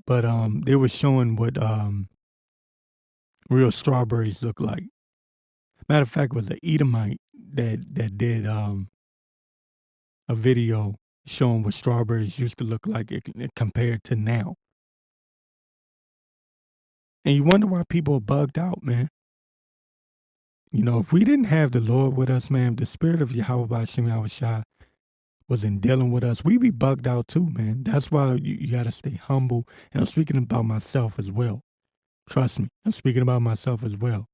but they were showing what real strawberries look like. Matter of fact, it was an Edomite that did a video showing what strawberries used to look like it compared to now. And you wonder why people are bugged out, man. If we didn't have the Lord with us, man, if the spirit of Yahweh B'Shem Yahushua wasn't dealing with us, we'd be bugged out too, man. That's why you got to stay humble. And I'm speaking about myself as well. Trust me, I'm speaking about myself as well.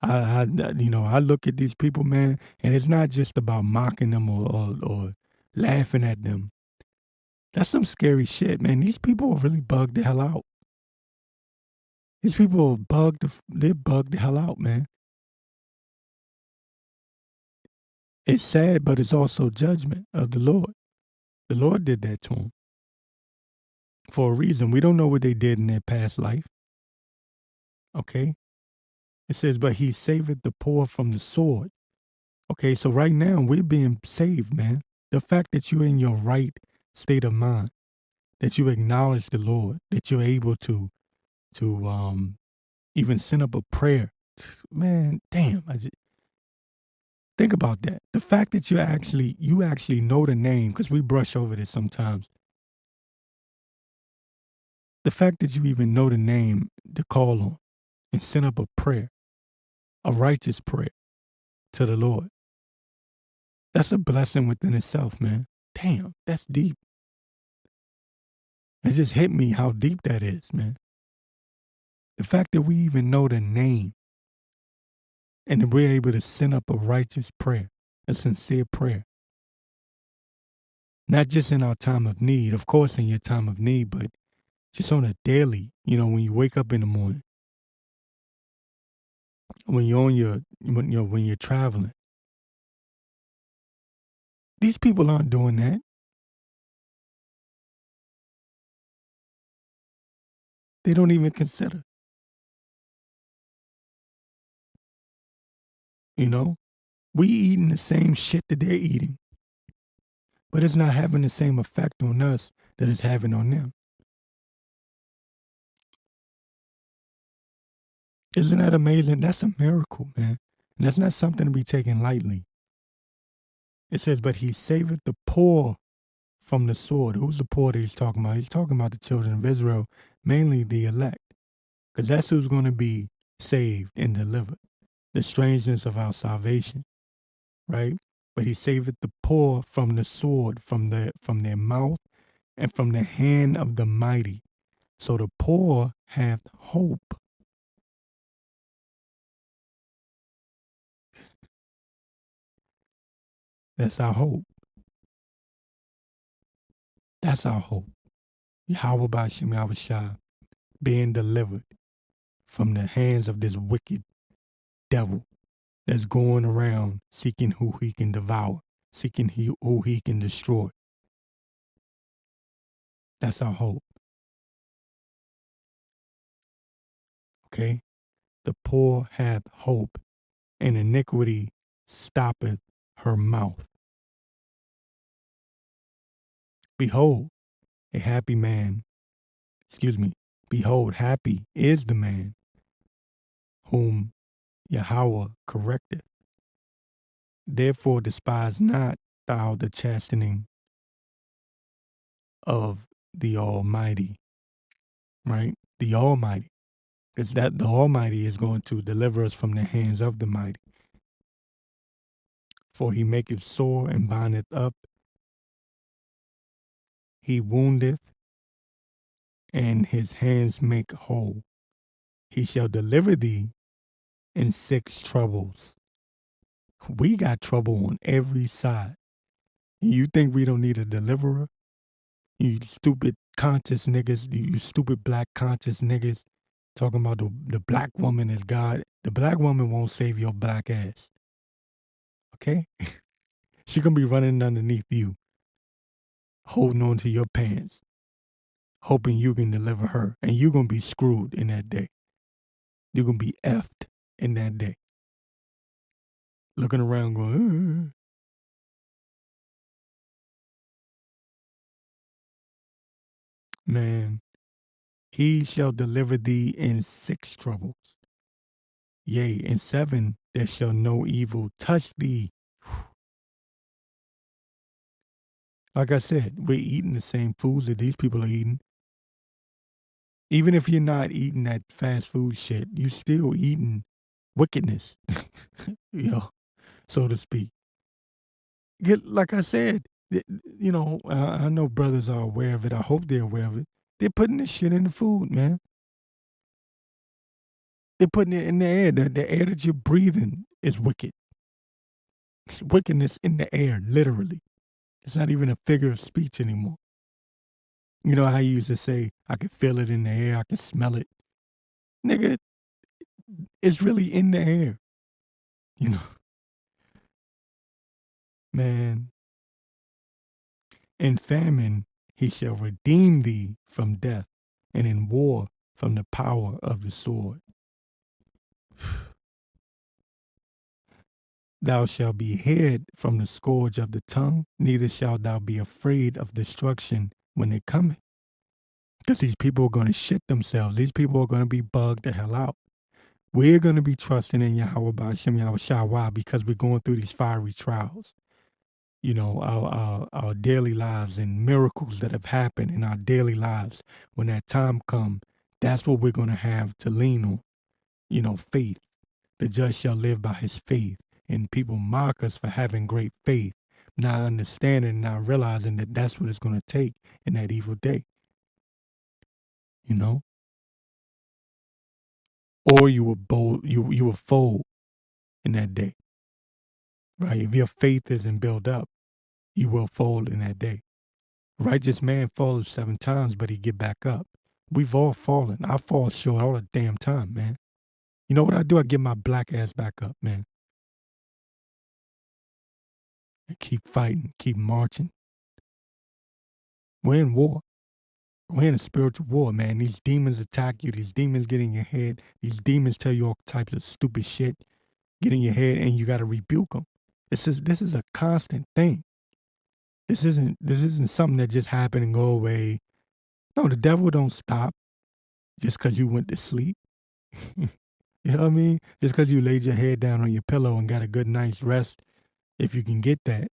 I look at these people, man, and it's not just about mocking them or laughing at them. That's some scary shit, man. These people are really bugged the hell out. These people are they're bugged the hell out, man. It's sad, but it's also judgment of the Lord. The Lord did that to them for a reason. We don't know what they did in their past life. Okay? It says, but he saveth the poor from the sword. Okay, so right now we're being saved, man. The fact that you're in your right state of mind, that you acknowledge the Lord, that you're able to even send up a prayer. Man, damn, think about that. The fact that you actually know the name, because we brush over this sometimes. The fact that you even know the name to call on and send up a prayer, a righteous prayer to the Lord. That's a blessing within itself, man. Damn, that's deep. It just hit me how deep that is, man. The fact that we even know the name and that we're able to send up a righteous prayer, a sincere prayer. Not just in our time of need, of course in your time of need, but just on a daily, when you wake up in the morning, when you're when you're traveling, These people aren't doing that. They don't even consider. You know, we eating the same shit that they're eating, but it's not having the same effect on us that it's having on them. Isn't that amazing? That's a miracle, man. And that's not something to be taken lightly. It says, but he saveth the poor from the sword. Who's the poor that he's talking about? He's talking about the children of Israel, mainly the elect, because that's who's going to be saved and delivered. The strangeness of our salvation, right? But he saveth the poor from the sword, from their mouth, and from the hand of the mighty. So the poor have hope. That's our hope. That's our hope. Yahweh Ba'Shem Yahushua being delivered from the hands of this wicked devil that's going around seeking who he can devour, seeking who he can destroy. That's our hope. Okay? The poor hath hope, and iniquity stoppeth her mouth. Behold, a happy man, behold, happy is the man whom Yahweh correcteth. Therefore despise not thou the chastening of the Almighty, right? The Almighty. Because that the Almighty is going to deliver us from the hands of the mighty. For he maketh sore and bindeth up. He woundeth, and his hands make whole. He shall deliver thee in 6 troubles. We got trouble on every side. You think we don't need a deliverer? You stupid conscious niggas, you stupid black conscious niggas talking about the black woman is God. The black woman won't save your black ass. Okay? She gonna be running underneath you, holding on to your pants, hoping you can deliver her. And you're gonna be screwed in that day. You're gonna be effed in that day. Looking around going, man, he shall deliver thee in 6 troubles. Yea, in 7 there shall no evil touch thee. Like I said, we're eating the same foods that these people are eating. Even if you're not eating that fast food shit, you still eating wickedness, so to speak. Like I said, I know brothers are aware of it. I hope they're aware of it. They're putting this shit in the food, man. They're putting it in the air. The air that you're breathing is wicked. It's wickedness in the air, literally. It's not even a figure of speech anymore. You know how you used to say, I can feel it in the air, I can smell it. Nigga, it's really in the air. Man. In famine he shall redeem thee from death, and in war from the power of the sword. Thou shalt be hid from the scourge of the tongue, neither shalt thou be afraid of destruction when it cometh. Because these people are going to shit themselves. These people are going to be bugged the hell out. We're going to be trusting in Yahweh Ba'Shem Yahushua. Why? Because we're going through these fiery trials. Our daily lives and miracles that have happened in our daily lives. When that time comes, that's what we're going to have to lean on. Faith. The just shall live by his faith. And people mock us for having great faith, not understanding, not realizing that that's what it's going to take in that evil day. Or you will bold, you will fold in that day. Right? If your faith isn't built up, you will fold in that day. Righteous man falls 7 times, but he get back up. We've all fallen. I fall short all the damn time, man. You know what I do? I get my black ass back up, man. and keep fighting, keep marching. We're in war. We're in a spiritual war, man. These demons attack you. These demons get in your head. These demons tell you all types of stupid shit, get in your head, and you got to rebuke them. This is a constant thing. This isn't something that just happened and go away. No, the devil don't stop just because you went to sleep. You know what I mean? Just because you laid your head down on your pillow and got a good night's rest, if you can get that.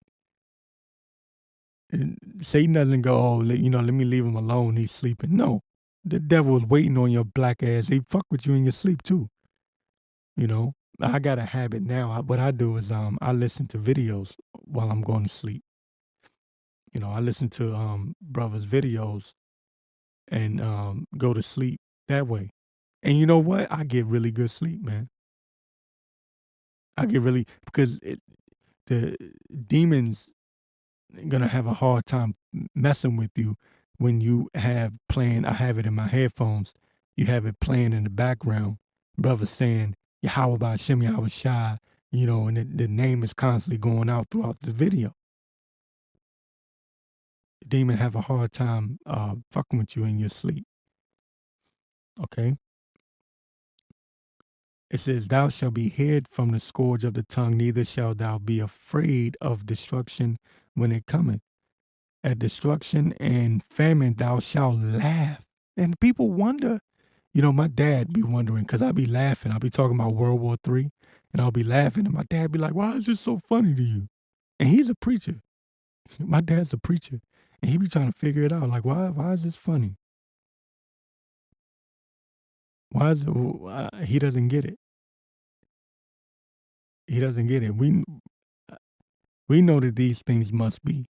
And Satan doesn't go, oh, let me leave him alone. He's sleeping. No, the devil is waiting on your black ass. He fuck with you in your sleep too. You know, I got a habit now. What I do is I listen to videos while I'm going to sleep. You know, I listen to brothers' videos and go to sleep that way. And you know what? I get really good sleep, man. I get really, because the demons gonna have a hard time messing with you when you have playing. I have it in my headphones. You have it playing in the background. Brother saying Yahweh Ba'Shem Yahweh Shai, you know, and the name is constantly going out throughout the video. The demon have a hard time fucking with you in your sleep. Okay. It says, thou shalt be hid from the scourge of the tongue, neither shalt thou be afraid of destruction when it cometh. At destruction and famine thou shalt laugh. And people wonder, you know, my dad be wondering, because I be laughing. I'll be talking about World War III, and I'll be laughing, and my dad be like, why is this so funny to you? And he's a preacher. My dad's a preacher. And he be trying to figure it out, like, why is this funny? Why is it, he doesn't get it. He doesn't get it. We know that these things must be,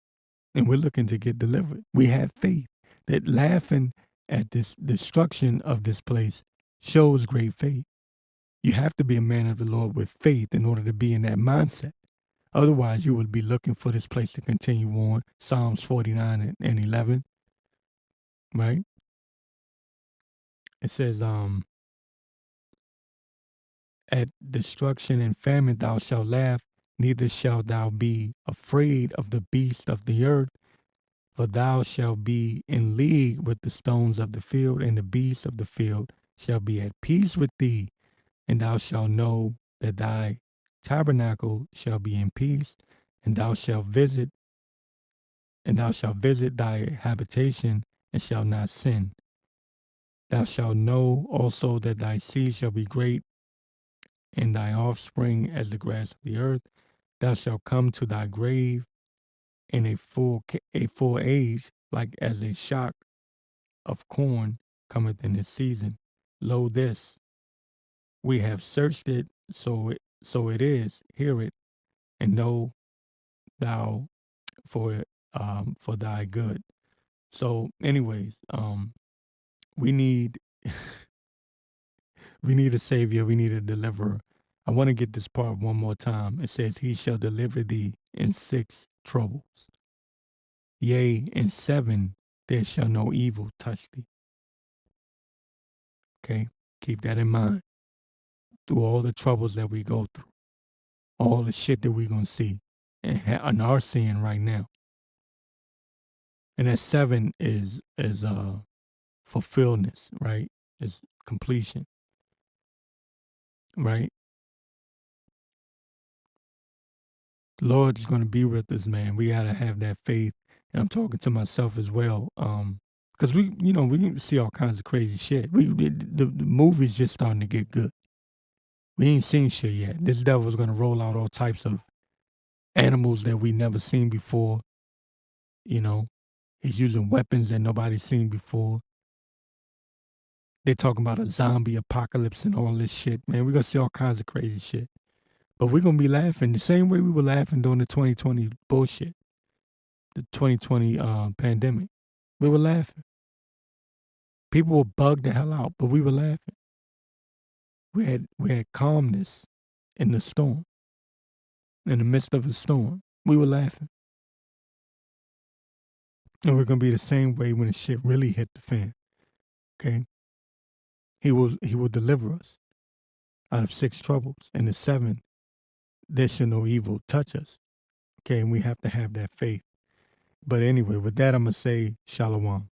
and we're looking to get delivered. We have faith that laughing at this destruction of this place shows great faith. You have to be a man of the Lord with faith in order to be in that mindset. Otherwise, you would be looking for this place to continue on. Psalms 49 and 11, right? It says, at destruction and famine thou shalt laugh, neither shalt thou be afraid of the beast of the earth, for thou shalt be in league with the stones of the field, and the beasts of the field shall be at peace with thee, and thou shalt know that thy tabernacle shall be in peace, and thou shalt visit thy habitation, and shalt not sin. Thou shalt know also that thy seed shall be great, and thy offspring as the grass of the earth. Thou shalt come to thy grave in a full age, like as a shock of corn cometh in its season. Lo, this we have searched it, so it is. Hear it, and know thou for thy good. So, anyways, we need we need a savior. We need a deliverer. I want to get this part one more time. It says, he shall deliver thee in 6 troubles. Yea, in 7 there shall no evil touch thee. Okay? Keep that in mind. Through all the troubles that we go through, all the shit that we're going to see and are seeing right now. And that 7 is fulfillment, right? Is completion, right? The Lord's going to be with us, man. We got to have that faith. And I'm talking to myself as well. Because we can see all kinds of crazy shit. The movie's just starting to get good. We ain't seen shit yet. This devil's going to roll out all types of animals that we never seen before. You know, he's using weapons that nobody's seen before. They're talking about a zombie apocalypse and all this shit, man. We're going to see all kinds of crazy shit. But we're going to be laughing the same way we were laughing during the 2020 bullshit, the 2020 pandemic. We were laughing. People were bugged the hell out, but we were laughing. We had calmness in the storm. In the midst of a storm, we were laughing. And we're going to be the same way when the shit really hit the fan. Okay? He will deliver us out of 6 troubles. And the 7, there shall no evil touch us. Okay, and we have to have that faith. But anyway, with that, I'm going to say shalom.